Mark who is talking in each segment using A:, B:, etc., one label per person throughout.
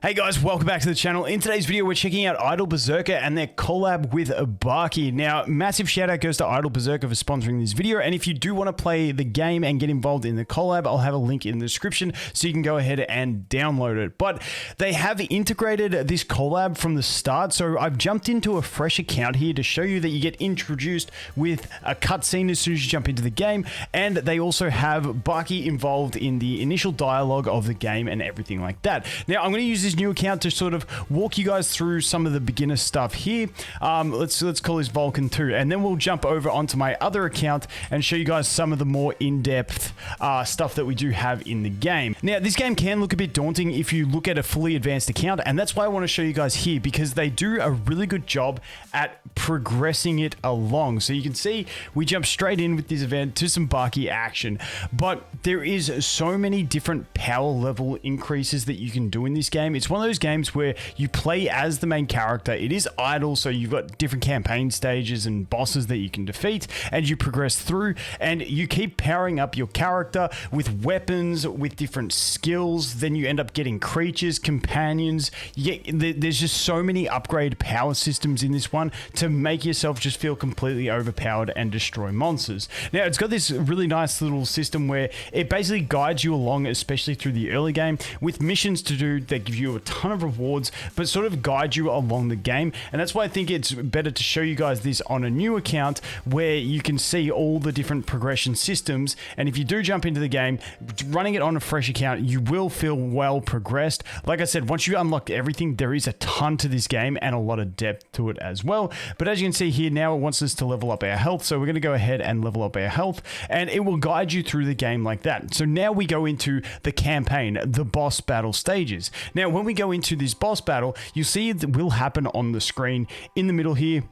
A: Hey guys, welcome back to the channel. In today's video, we're checking out Idle Berserker and their collab with Baki. Now, massive shout out goes to Idle Berserker for sponsoring this video. And if you do want to play the game and get involved in the collab, I'll have a link in the description so you can go ahead and download it. But they have integrated this collab from the start. So I've jumped into a fresh account here to show you that you get introduced with a cutscene as soon as you jump into the game. And they also have Baki involved in the initial dialogue of the game and everything like that. Now, I'm going to use this new account to sort of walk you guys through some of the beginner stuff here. Let's call this Vulcan 2, and then we'll jump over onto my other account and show you guys some of the more in-depth stuff that we do have in the game. Now, this game can look a bit daunting if you look at a fully advanced account, and that's why I want to show you guys here, because they do a really good job at progressing it along. So you can see we jump straight in with this event to some Baki action, but there is so many different power level increases that you can do in this game. It's one of those games where you play as the main character. It is idle, so you've got different campaign stages and bosses that you can defeat, and you progress through, and you keep powering up your character with weapons, with different skills. Then you end up getting creatures, companions. There's just so many upgrade power systems in this one to make yourself just feel completely overpowered and destroy monsters. Now, it's got this really nice little system where it basically guides you along, especially through the early game, with missions to do that give you a ton of rewards, but sort of guide you along the game. And that's why I think it's better to show you guys this on a new account where you can see all the different progression systems. And if you do jump into the game, running it on a fresh account, you will feel well progressed. Like I said, once you unlock everything, there is a ton to this game and a lot of depth to it as well. But as you can see here, now it wants us to level up our health. So we're going to go ahead and level up our health, and it will guide you through the game like that. So now we go into the campaign, the boss battle stages. Now, when we go into this boss battle, you see it will happen on the screen in the middle here.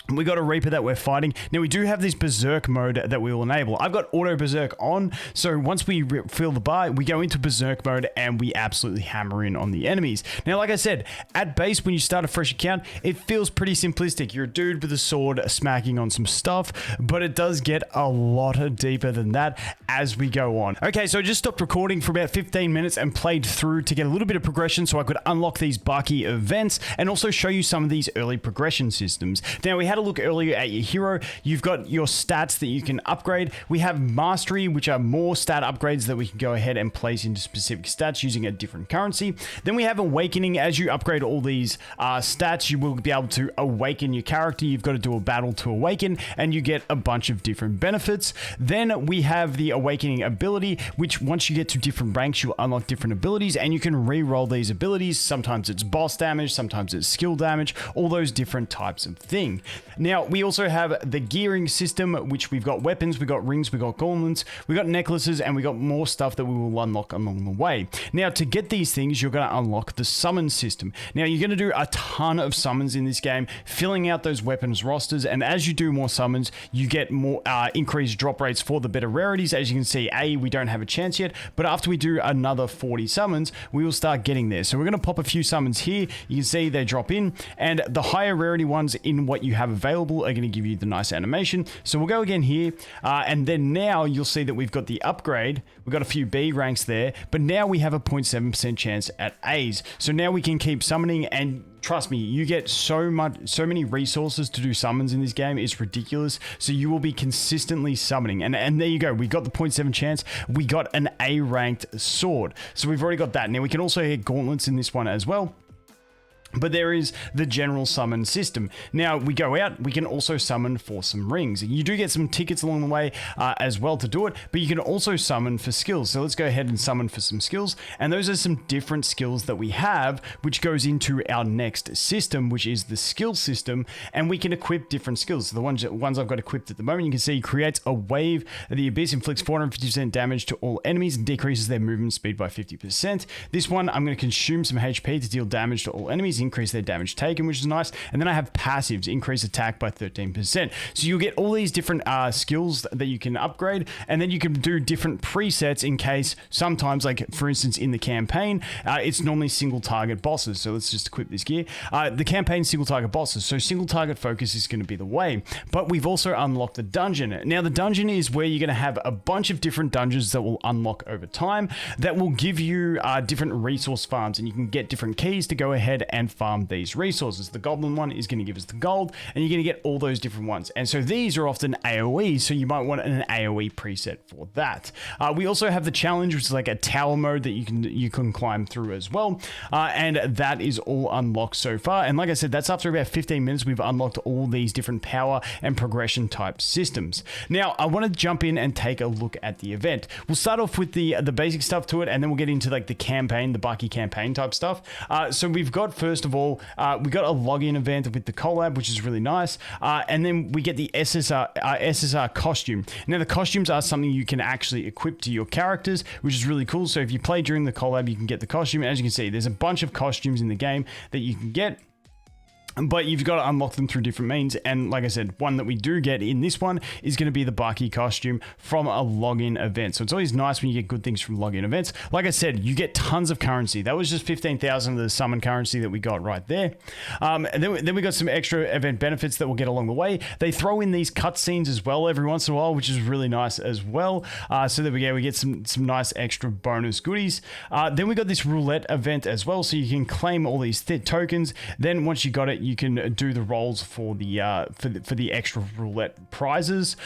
A: We got a Reaper that we're fighting. Now, we do have this Berserk mode that we will enable. I've got Auto Berserk on, so once we fill the bar, we go into Berserk mode and we absolutely hammer in on the enemies. Now, like I said, at base, when you start a fresh account, it feels pretty simplistic. You're a dude with a sword smacking on some stuff, but it does get a lot deeper than that as we go on. Okay, so I just stopped recording for about 15 minutes and played through to get a little bit of progression so I could unlock these Baki events and also show you some of these early progression systems. Now, we had a look earlier at your hero. You've got your stats that you can upgrade. We have mastery, which are more stat upgrades that we can go ahead and place into specific stats using a different currency. Then we have awakening. As you upgrade all these stats, you will be able to awaken your character. You've got to do a battle to awaken, and you get a bunch of different benefits. Then we have the awakening ability, which once you get to different ranks, you'll unlock different abilities, and you can re-roll these abilities. Sometimes it's boss damage, sometimes it's skill damage, all those different types of thing. Now, we also have the gearing system, which we've got weapons, we've got rings, we've got gauntlets, we've got necklaces, and we've got more stuff that we will unlock along the way. Now, to get these things, you're going to unlock the summon system. Now, you're going to do a ton of summons in this game, filling out those weapons rosters, and as you do more summons, you get more increased drop rates for the better rarities. As you can see, we don't have a chance yet, but after we do another 40 summons, we will start getting there. So we're going to pop a few summons here. You can see they drop in, and the higher rarity ones in what you have available are going to give you the nice animation. So we'll go again here, and then now you'll see that we've got the upgrade. We've got a few B ranks there, but now we have a 0.7% chance at A's. So now we can keep summoning, and trust me, you get so many resources to do summons in this game. It's ridiculous. So you will be consistently summoning, and there you go. We got the 0.7 chance. We got an A ranked sword. So we've already got that. Now we can also hit gauntlets in this one as well. But there is the general summon system. Now, we go out, we can also summon for some rings. You do get some tickets along the way as well to do it, but you can also summon for skills. So let's go ahead and summon for some skills. And those are some different skills that we have, which goes into our next system, which is the skill system. And we can equip different skills. So the ones I've got equipped at the moment, you can see creates a wave. The abyss inflicts 450% damage to all enemies and decreases their movement speed by 50%. This one, I'm going to consume some HP to deal damage to all enemies. enemies, increase their damage taken, which is nice. And then I have passives, increase attack by 13%. So you'll get all these different skills that you can upgrade, and then you can do different presets in case sometimes, like for instance in the campaign, it's normally single target bosses. So let's just equip this gear. The campaign single target bosses. So single target focus is going to be the way, but we've also unlocked the dungeon. Now the dungeon is where you're going to have a bunch of different dungeons that will unlock over time that will give you different resource farms, and you can get different keys to go ahead and farm these resources. The goblin one is going to give us the gold, and you're going to get all those different ones. And so these are often AoE, so you might want an AoE preset for that. We also have the challenge, which is like a tower mode that you can climb through as well, and that is all unlocked so far. And like I said, that's after about 15 minutes we've unlocked all these different power and progression type systems. Now I want to jump in and take a look at the event. We'll start off with the basic stuff to it, and then we'll get into like the campaign, the Baki campaign type stuff. So we've got, first of all, we got a login event with the collab, which is really nice, and then we get the SSR costume. Now the costumes are something you can actually equip to your characters, which is really cool. So if you play during the collab, you can get the costume. As you can see, there's a bunch of costumes in the game that you can get, but you've got to unlock them through different means. And like I said, one that we do get in this one is going to be the Baki costume from a login event. So it's always nice when you get good things from login events. Like I said, you get tons of currency. That was just 15,000 of the summon currency that we got right there. And then we got some extra event benefits that we'll get along the way. They throw in these cutscenes as well every once in a while, which is really nice as well. So there we go. We get some nice extra bonus goodies. Then we got this roulette event as well. So you can claim all these tokens. Then once you got it, you can do the rolls for the extra roulette prizes.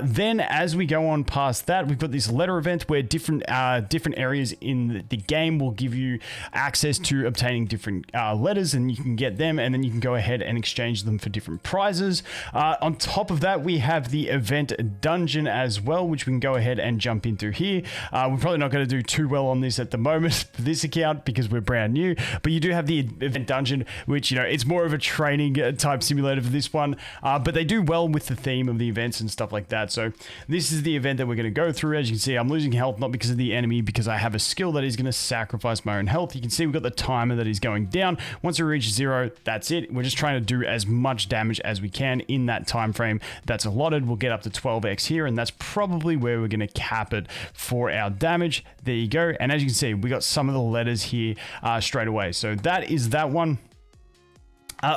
A: Then as we go on past that, we've got this letter event where different areas in the game will give you access to obtaining different letters, and you can get them, and then you can go ahead and exchange them for different prizes. On top of that, we have the event dungeon as well, which we can go ahead and jump into here. We're probably not going to do too well on this at the moment for this account because we're brand new, but you do have the event dungeon, which, you know, it's more of a training type simulator for this one, but they do well with the theme of the events and stuff like that. So this is the event that we're going to go through. As you can see, I'm losing health not because of the enemy, because I have a skill that is going to sacrifice my own health. You can see we've got the timer that is going down. Once we reach 0, that's it. We're just trying to do as much damage as we can in that time frame that's allotted. We'll get up to 12x here, and that's probably where we're going to cap it for our damage. There you go. And as you can see, we got some of the letters here straight away. So that is that one.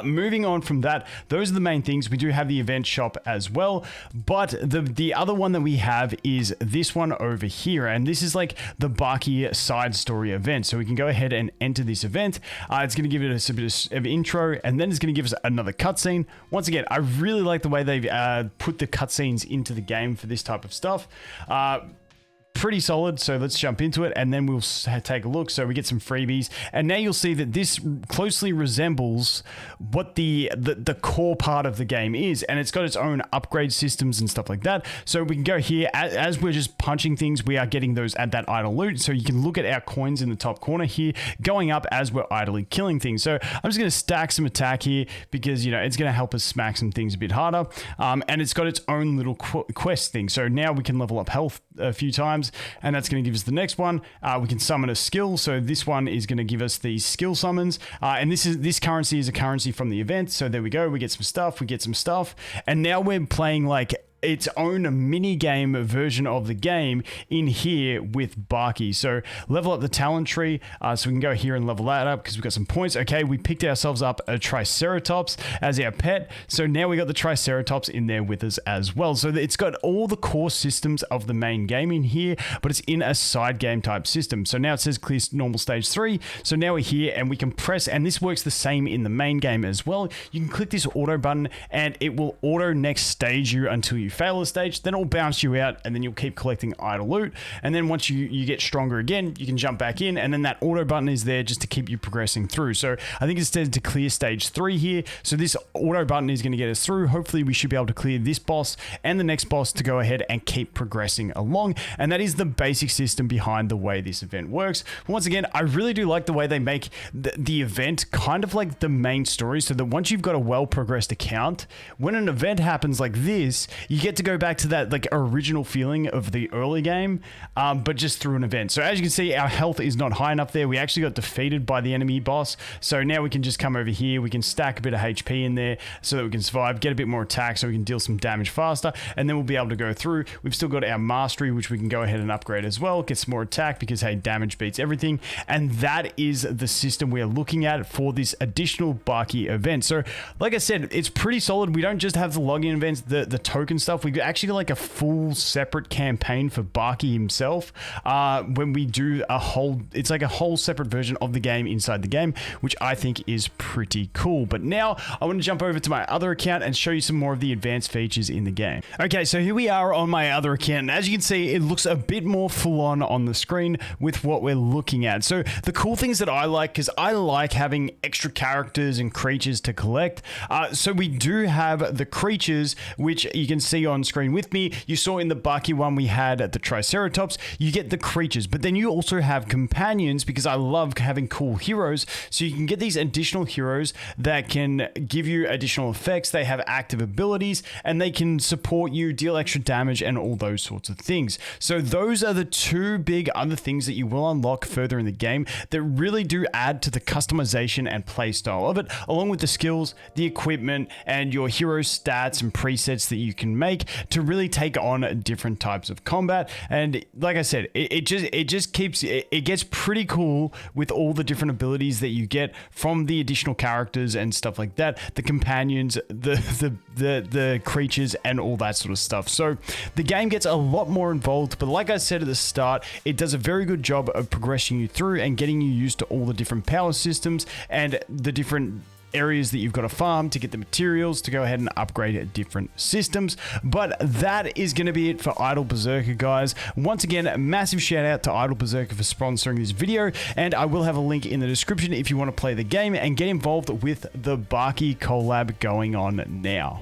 A: Moving on from that, those are the main things. We do have the event shop as well, but the other one that we have is this one over here, and this is like the Baki side story event. So we can go ahead and enter this event. It's going to give us a bit of intro, and then it's going to give us another cutscene. Once again, I really like the way they've put the cutscenes into the game for this type of stuff. Pretty solid. So let's jump into it, and then we'll take a look. So we get some freebies, and now you'll see that this closely resembles what the core part of the game is, and it's got its own upgrade systems and stuff like that. So we can go here as we're just punching things, we are getting those at that idle loot. So you can look at our coins in the top corner here going up as we're idly killing things. So I'm just going to stack some attack here because, you know, it's going to help us smack some things a bit harder, and it's got its own little quest thing. So now we can level up health a few times, and that's going to give us the next one. We can summon a skill, so this one is going to give us these skill summons, and this currency is a currency from the event. So there we go, we get some stuff, and now we're playing like its own mini game version of the game in here with Baki. So level up the talent tree, so we can go here and level that up because we've got some points. Okay, we picked ourselves up a Triceratops as our pet, so now we got the Triceratops in there with us as well. So it's got all the core systems of the main game in here, but it's in a side game type system. So now it says clear normal stage 3, so now we're here and we can press, and this works the same in the main game as well. You can click this auto button and it will auto next stage you until you fail a stage, then it'll bounce you out, and then you'll keep collecting idle loot, and then once you get stronger again, you can jump back in, and then that auto button is there just to keep you progressing through. So I think it's said to clear stage 3 here, so this auto button is going to get us through. Hopefully we should be able to clear this boss and the next boss to go ahead and keep progressing along, and that is the basic system behind the way this event works. Once again, I really do like the way they make the event kind of like the main story, so that once you've got a well progressed account, when an event happens like this, you get to go back to that like original feeling of the early game, but just through an event. So as you can see, our health is not high enough there. We actually got defeated by the enemy boss. So now we can just come over here. We can stack a bit of HP in there so that we can survive, get a bit more attack so we can deal some damage faster, and then we'll be able to go through. We've still got our mastery, which we can go ahead and upgrade as well, get some more attack because, hey, damage beats everything. And that is the system we're looking at for this additional Baki event. So like I said, it's pretty solid. We don't just have the login events, the token stuff. We actually got like a full separate campaign for Baki himself when we do a whole, it's like a whole separate version of the game inside the game, which I think is pretty cool. But now I want to jump over to my other account and show you some more of the advanced features in the game. Okay, so here we are on my other account. And as you can see, it looks a bit more full on the screen with what we're looking at. So the cool things that I like, because I like having extra characters and creatures to collect. So we do have the creatures, which you can see on screen with me. You saw in the Baki one we had at the Triceratops, you get the creatures, but then you also have companions, because I love having cool heroes. So you can get these additional heroes that can give you additional effects. They have active abilities and they can support you, deal extra damage, and all those sorts of things. So those are the two big other things that you will unlock further in the game that really do add to the customization and playstyle of it, along with the skills, the equipment, and your hero stats and presets that you can make to really take on different types of combat. And like I said, it gets pretty cool with all the different abilities that you get from the additional characters and stuff like that, the companions, the creatures, and all that sort of stuff. So the game gets a lot more involved, but like I said at the start, it does a very good job of progressing you through and getting you used to all the different power systems and the different areas that you've got to farm to get the materials to go ahead and upgrade different systems. But that is going to be it for Idle Berserker, guys. Once again, a massive shout out to Idle Berserker for sponsoring this video, and I will have a link in the description if you want to play the game and get involved with the Baki collab going on now.